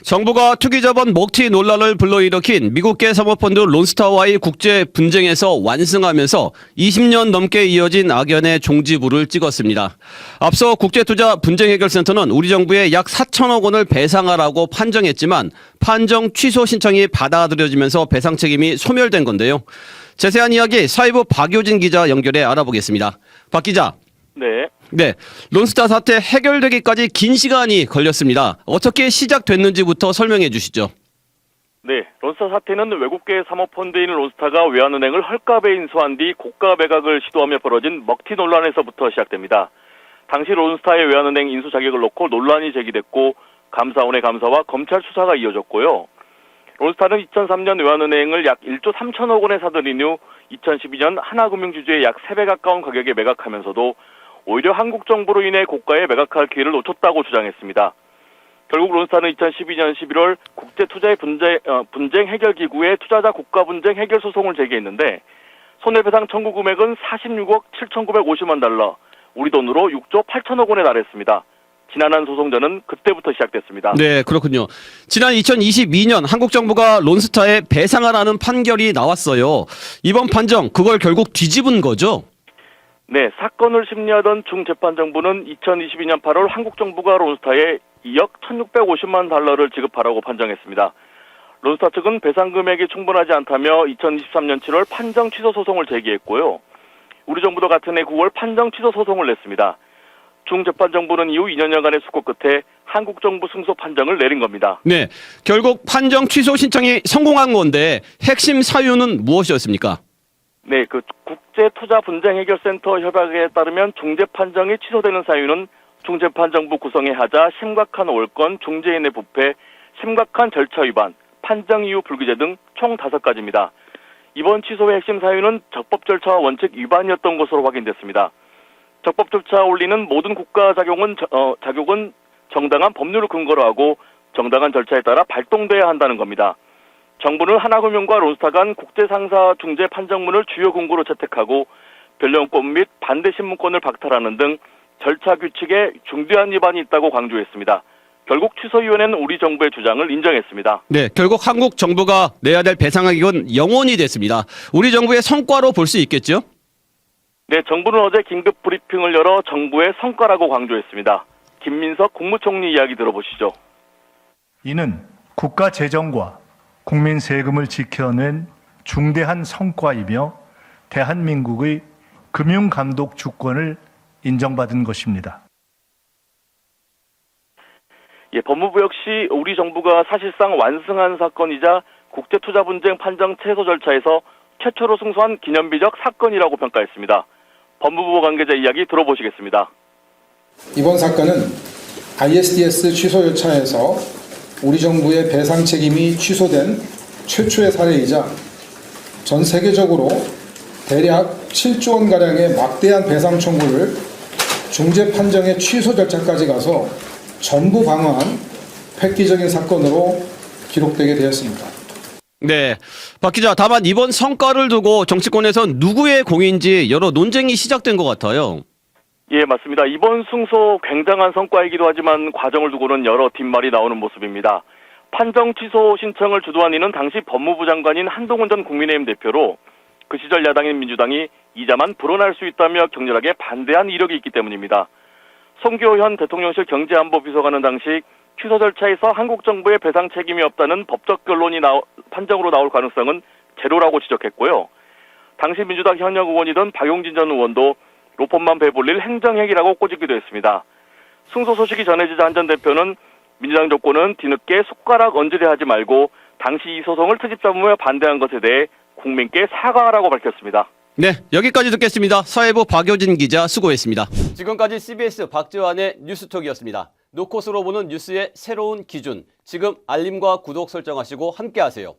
정부가 투기자본 먹튀 논란을 불러일으킨 미국계 사모펀드 론스타와의 국제 분쟁에서 완승하면서 20년 넘게 이어진 악연의 종지부를 찍었습니다. 앞서 국제투자 분쟁해결센터는 우리 정부에 약 4천억 원을 배상하라고 판정했지만 판정 취소 신청이 받아들여지면서 배상 책임이 소멸된 건데요. 자세한 이야기 사회부 박효진 기자 연결해 알아보겠습니다. 박 기자. 네, 론스타 사태 해결되기까지 긴 시간이 걸렸습니다. 어떻게 시작됐는지부터 설명해 주시죠. 네, 론스타 사태는 외국계 사모펀드인 론스타가 외환은행을 헐값에 인수한 뒤 고가 매각을 시도하며 벌어진 먹튀 논란에서부터 시작됩니다. 당시 론스타의 외환은행 인수 자격을 놓고 논란이 제기됐고 감사원의 감사와 검찰 수사가 이어졌고요. 론스타는 2003년 외환은행을 약 1조 3천억 원에 사들인 후 2012년 하나금융지주의 약 3배 가까운 가격에 매각하면서도 오히려 한국 정부로 인해 고가에 매각할 기회를 놓쳤다고 주장했습니다. 결국 론스타는 2012년 11월 국제투자의 분쟁 해결기구에 투자자 국가 분쟁 해결 소송을 제기했는데 손해배상 청구 금액은 46억 7,950만 달러, 우리 돈으로 6조 8천억 원에 달했습니다. 지난한 소송전은 그때부터 시작됐습니다. 네, 그렇군요. 지난 2022년 한국 정부가 론스타에 배상하라는 판결이 나왔어요. 이번 판정, 그걸 결국 뒤집은 거죠? 네, 사건을 심리하던 중재판정부는 2022년 8월 한국 정부가 론스타에 2억 1,650만 달러를 지급하라고 판정했습니다. 론스타 측은 배상 금액이 충분하지 않다며 2023년 7월 판정 취소 소송을 제기했고요. 우리 정부도 같은 해 9월 판정 취소 소송을 냈습니다. 중재판정부는 이후 2년여간의 수고 끝에 한국 정부 승소 판정을 내린 겁니다. 네, 결국 판정 취소 신청이 성공한 건데 핵심 사유는 무엇이었습니까? 네, 국제투자분쟁해결센터 협약에 따르면 중재 판정이 취소되는 사유는 중재판정부 구성에 하자 심각한 오일권, 중재인의 부패, 심각한 절차 위반, 판정 이후 불기재 등 총 5가지입니다. 이번 취소의 핵심 사유는 적법 절차와 원칙 위반이었던 것으로 확인됐습니다. 적법 절차에 올리는 모든 국가 자격은 정당한 법률을 근거로 하고 정당한 절차에 따라 발동돼야 한다는 겁니다. 정부는 하나금융과 론스타 간 국제상사 중재 판정문을 주요 공고로 채택하고 변론권 및 반대 신문권을 박탈하는 등 절차 규칙에 중대한 위반이 있다고 강조했습니다. 결국 취소위원회는 우리 정부의 주장을 인정했습니다. 네, 결국 한국 정부가 내야 될 배상액은 0원이 됐습니다. 우리 정부의 성과로 볼 수 있겠죠? 네, 정부는 어제 긴급 브리핑을 열어 정부의 성과라고 강조했습니다. 김민석 국무총리 이야기 들어보시죠. 이는 국가 재정과 국민 세금을 지켜낸 중대한 성과이며 대한민국의 금융감독 주권을 인정받은 것입니다. 예, 법무부 역시 우리 정부가 사실상 완승한 사건이자 국제투자분쟁 판정 취소 절차에서 최초로 승소한 기념비적 사건이라고 평가했습니다. 법무부 관계자 이야기 들어보시겠습니다. 이번 사건은 ISDS 취소 절차에서 우리 정부의 배상 책임이 취소된 최초의 사례이자 전 세계적으로 대략 7조 원가량의 막대한 배상 청구를 중재 판정의 취소 절차까지 가서 전부 방어한 획기적인 사건으로 기록되게 되었습니다. 네, 박 기자, 다만 이번 성과를 두고 정치권에선 누구의 공인지 여러 논쟁이 시작된 것 같아요. 예, 맞습니다. 이번 승소 굉장한 성과이기도 하지만 과정을 두고는 여러 뒷말이 나오는 모습입니다. 판정 취소 신청을 주도한 이는 당시 법무부 장관인 한동훈 전 국민의힘 대표로 그 시절 야당인 민주당이 이자만 불어날 수 있다며 격렬하게 반대한 이력이 있기 때문입니다. 송교현 대통령실 경제안보비서관은 당시 취소 절차에서 한국 정부의 배상 책임이 없다는 법적 결론이 판정으로 나올 가능성은 제로라고 지적했고요. 당시 민주당 현역 의원이던 박용진 전 의원도 로펌만 배불릴 행정핵이라고 꼬집기도 했습니다. 승소 소식이 전해지자 한 전 대표는 민주당 정권은 뒤늦게 숟가락 얹으려 하지 말고 당시 이 소송을 트집 잡으며 반대한 것에 대해 국민께 사과하라고 밝혔습니다. 네, 여기까지 듣겠습니다. 사회부 박효진 기자 수고했습니다. 지금까지 CBS 박지환의 뉴스톡이었습니다. 노컷으로 보는 뉴스의 새로운 기준. 지금 알림과 구독 설정하시고 함께하세요.